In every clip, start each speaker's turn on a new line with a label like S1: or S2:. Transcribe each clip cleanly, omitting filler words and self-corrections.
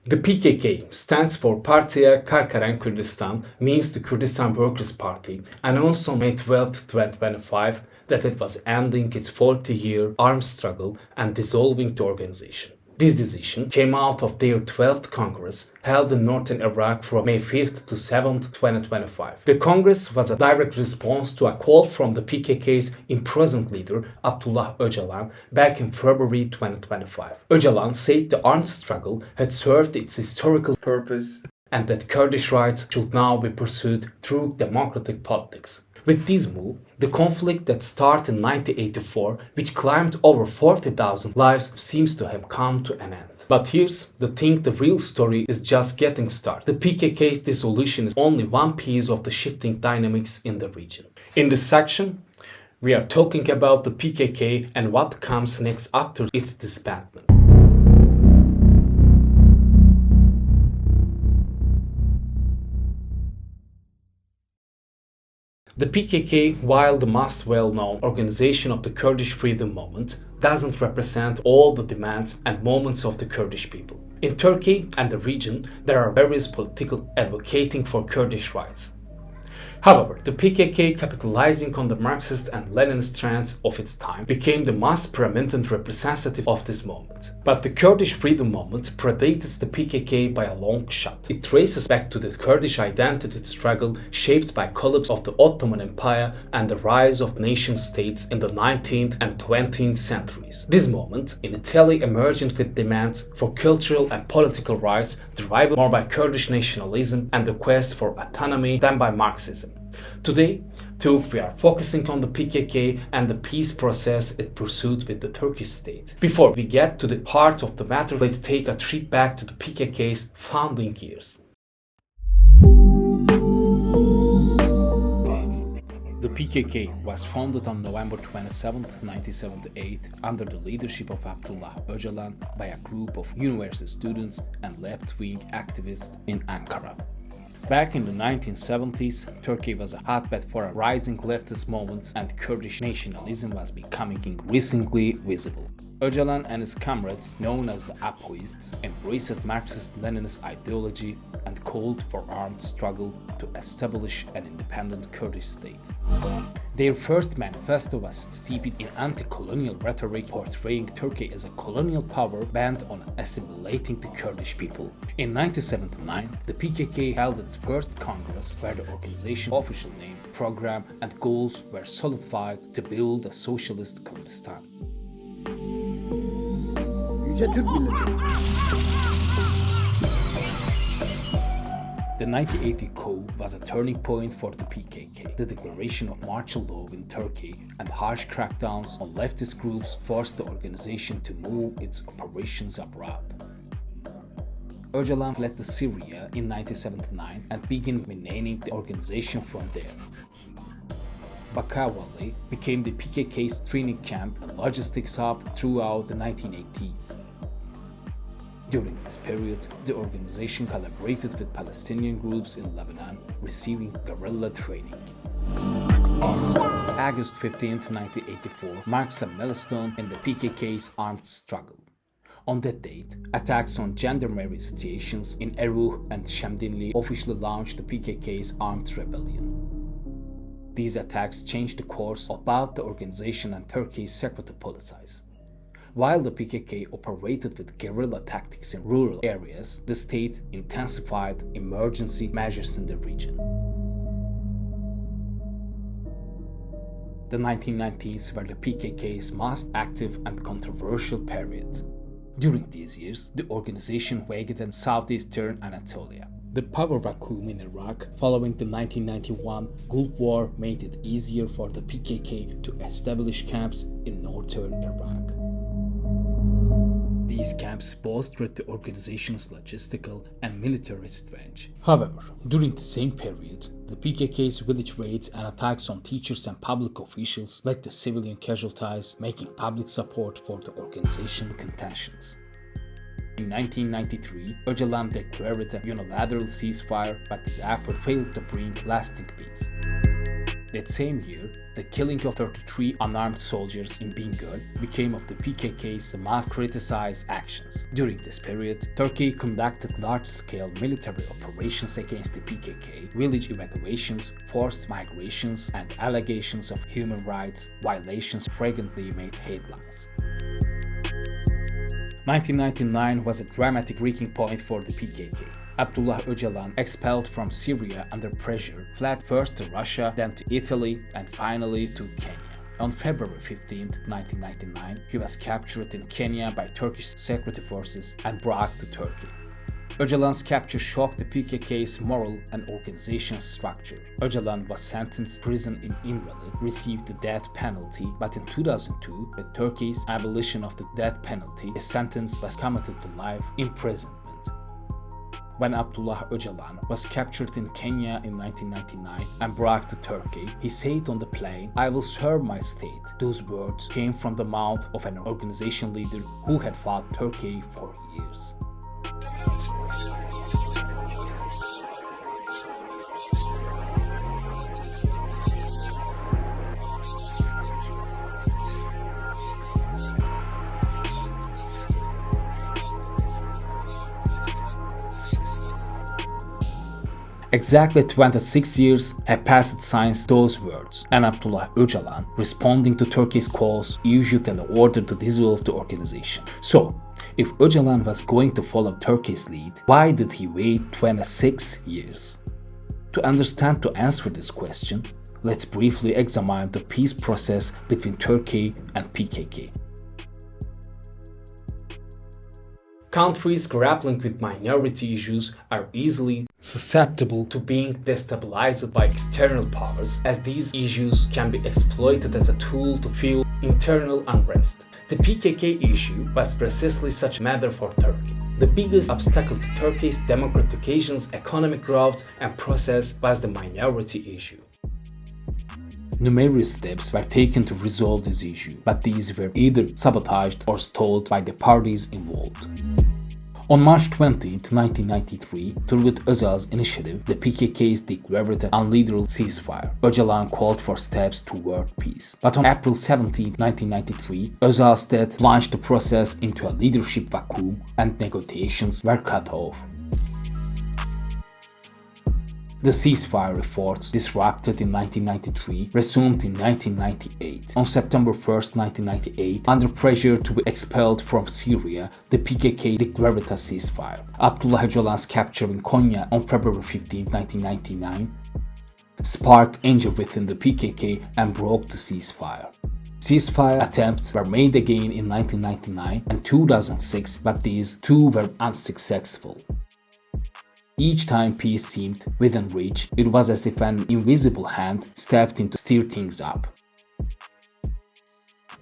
S1: The PKK stands for Partiya Karkaren Kurdistan, means the Kurdistan Workers' Party, announced on May 12, 2025 that it was ending its 40-year armed struggle and dissolving the organization. This decision came out of their 12th Congress, held in northern Iraq from May 5th to 7th, 2025. The Congress was a direct response to a call from the PKK's imprisoned leader, Abdullah Öcalan, back in February 2025. Öcalan said the armed struggle had served its historical purpose and that Kurdish rights should now be pursued through democratic politics. With this move, the conflict that started in 1984, which claimed over 40,000 lives, seems to have come to an end. But here's the thing, the real story is just getting started. The PKK's dissolution is only one piece of the shifting dynamics in the region. In this section, we are talking about the PKK and what comes next after its disbandment. The PKK, while the most well-known organization of the Kurdish freedom movement, doesn't represent all the demands and moments of the Kurdish people. In Turkey and the region, there are various political advocating for Kurdish rights. However, the PKK, capitalizing on the Marxist and Leninist trends of its time, became the most prominent representative of this movement. But the Kurdish freedom movement predates the PKK by a long shot. It traces back to the Kurdish identity struggle shaped by collapse of the Ottoman Empire and the rise of nation-states in the 19th and 20th centuries. This movement, in Italy, emerged with demands for cultural and political rights derived more by Kurdish nationalism and the quest for autonomy than by Marxism. Today, too, we are focusing on the PKK and the peace process it pursued with the Turkish state. Before we get to the heart of the matter, let's take a trip back to the PKK's founding years. The PKK was founded on November 27, 1978, under the leadership of Abdullah Öcalan by a group of university students and left-wing activists in Ankara. Back in the 1970s, Turkey was a hotbed for a rising leftist movement and Kurdish nationalism was becoming increasingly visible. Öcalan and his comrades, known as the Apoists, embraced Marxist-Leninist ideology and called for armed struggle to establish an independent Kurdish state. Their first manifesto was steeped in anti-colonial rhetoric, portraying Turkey as a colonial power bent on assimilating the Kurdish people. In 1979, the PKK held its first Congress, where the organization's official name, program, and goals were solidified to build a socialist Kurdistan. Yüce Türk milleti. The 1980 coup was a turning point for the PKK. The declaration of martial law in Turkey and harsh crackdowns on leftist groups forced the organization to move its operations abroad. Öcalan fled to Syria in 1979 and began renaming the organization from there. Bakavali became the PKK's training camp and logistics hub throughout the 1980s. During this period, the organization collaborated with Palestinian groups in Lebanon, receiving guerrilla training. August 15, 1984 marks a milestone in the PKK's armed struggle. On that date, attacks on gendarmerie stations in Eruh and Şemdinli officially launched the PKK's armed rebellion. These attacks changed the course of both the organization and Turkey's secretive policies. While the PKK operated with guerrilla tactics in rural areas, the state intensified emergency measures in the region. The 1990s were the PKK's most active and controversial period. During these years, the organization waged in southeastern Anatolia. The power vacuum in Iraq following the 1991 Gulf War made it easier for the PKK to establish camps in northern Iraq. These camps bolstered the organization's logistical and military strength. However, during the same period, the PKK's village raids and attacks on teachers and public officials led to civilian casualties, making public support for the organization contentious. In 1993, Öcalan declared a unilateral ceasefire, but this effort failed to bring lasting peace. That same year, the killing of 33 unarmed soldiers in Bingöl became of the PKK's most criticized actions. During this period, Turkey conducted large-scale military operations against the PKK, village evacuations, forced migrations, and allegations of human rights violations frequently made headlines. 1999 was a dramatic breaking point for the PKK. Abdullah Öcalan, expelled from Syria under pressure, fled first to Russia, then to Italy, and finally to Kenya. On February 15, 1999, he was captured in Kenya by Turkish security forces and brought to Turkey. Öcalan's capture shocked the PKK's moral and organization structure. Öcalan was sentenced to prison in İmralı, received the death penalty, but in 2002, with Turkey's abolition of the death penalty, his sentence was commuted to life imprisonment. When Abdullah Öcalan was captured in Kenya in 1999 and brought to Turkey, he said on the plane, "I will serve my state." Those words came from the mouth of an organization leader who had fought Turkey for years. Exactly 26 years have passed since those words, and Abdullah Öcalan, responding to Turkey's calls, issued an order to dissolve the organization. So, if Öcalan was going to follow Turkey's lead, why did he wait 26 years? To understand to answer this question, let's briefly examine the peace process between Turkey and PKK. Countries grappling with minority issues are easily susceptible to being destabilized by external powers, as these issues can be exploited as a tool to fuel internal unrest. The PKK issue was precisely such a matter for Turkey. The biggest obstacle to Turkey's democratization's economic growth and process was the minority issue. Numerous steps were taken to resolve this issue, but these were either sabotaged or stalled by the parties involved. On March 20, 1993, Turgut Özal's initiative, the PKK's declared a unilateral ceasefire. Öcalan called for steps toward peace. But on April 17, 1993, Özal's death plunged the process into a leadership vacuum and negotiations were cut off. The ceasefire efforts, disrupted in 1993, resumed in 1998. On September 1, 1998, under pressure to be expelled from Syria, the PKK declared a ceasefire. Abdullah Öcalan's capture in Konya on February 15, 1999, sparked anger within the PKK and broke the ceasefire. Ceasefire attempts were made again in 1999 and 2006, but these too were unsuccessful. Each time peace seemed within reach, it was as if an invisible hand stepped in to stir things up.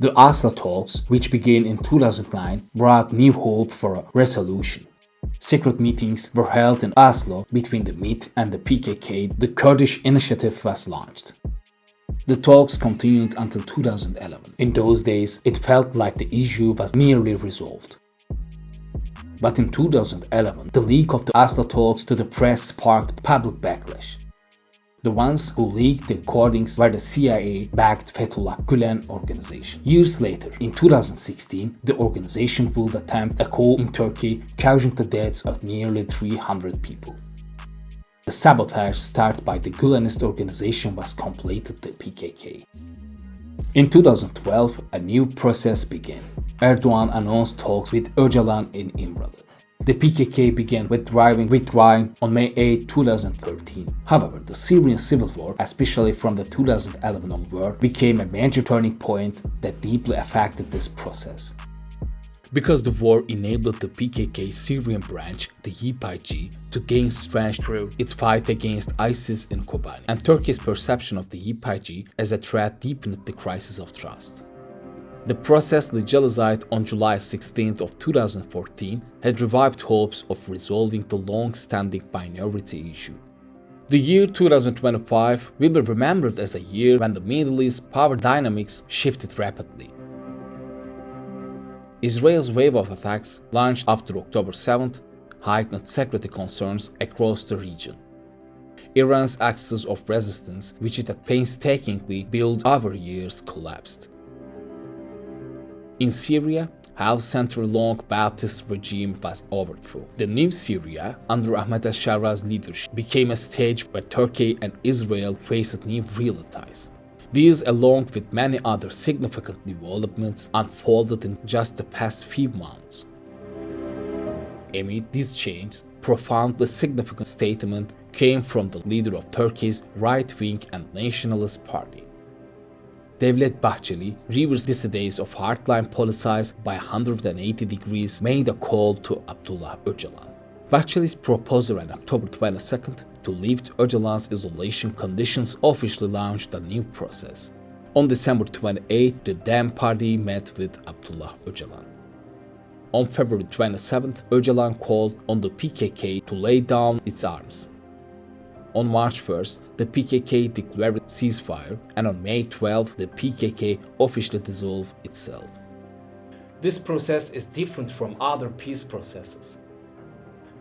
S1: The Oslo talks, which began in 2009, brought new hope for a resolution. Secret meetings were held in Oslo between the MIT and the PKK. The Kurdish initiative was launched. The talks continued until 2011. In those days, it felt like the issue was nearly resolved. But in 2011, the leak of the Oslo talks to the press sparked public backlash. The ones who leaked the recordings were the CIA-backed Fethullah Gülen organization. Years later, in 2016, the organization would attempt a coup in Turkey, causing the deaths of nearly 300 people. The sabotage started by the Gülenist organization was completed by PKK. In 2012, a new process began. Erdogan announced talks with Öcalan in İmralı. The PKK began withdrawing on May 8, 2013. However, the Syrian civil war, especially from the 2011 onward, became a major turning point that deeply affected this process. Because the war enabled the PKK Syrian branch, the YPG, to gain strength through its fight against ISIS in Kobani, and Turkey's perception of the YPG as a threat deepened the crisis of trust. The process legalized on July 16 of 2014 had revived hopes of resolving the long-standing minority issue. The year 2025 will be remembered as a year when the Middle East power dynamics shifted rapidly. Israel's wave of attacks, launched after October 7th, heightened security concerns across the region.
S2: Iran's axis of resistance, which it had painstakingly built over years, collapsed. In Syria, half-century-long Ba'athist regime was overthrown. The new Syria, under Ahmed al-Shara's leadership, became a stage where Turkey and Israel faced new realities. These, along with many other significant developments, unfolded in just the past few months. Amid these changes, profoundly significant statement came from the leader of Turkey's right-wing and nationalist party. Devlet Bahçeli, reversed these days of hardline policies by 180 degrees, made a call to Abdullah Öcalan. Bahçeli's proposal on October 22nd to lift Öcalan's isolation conditions officially launched a new process. On December 28, the DEM party met with Abdullah Öcalan. On February 27th, Öcalan called on the PKK to lay down its arms. On March 1st, the PKK declared a ceasefire, and on May 12th, the PKK officially dissolved itself.
S1: This process is different from other peace processes.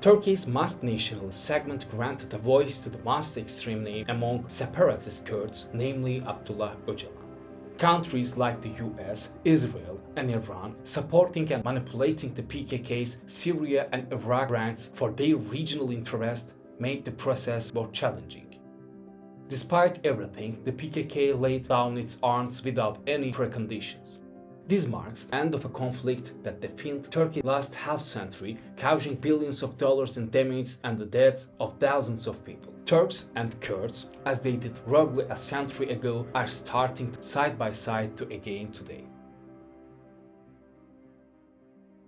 S1: Turkey's most nationalist segment granted a voice to the most extreme name among separatist Kurds, namely Abdullah Öcalan. Countries like the US, Israel, and Iran, supporting and manipulating the PKK's Syria and Iraq ranks for their regional interest, made the process more challenging. Despite everything, the PKK laid down its arms without any preconditions. This marks the end of a conflict that defined Turkey's last half-century, causing billions of dollars in damage and the deaths of thousands of people. Turks and Kurds, as they did roughly a century ago, are starting side by side to again today.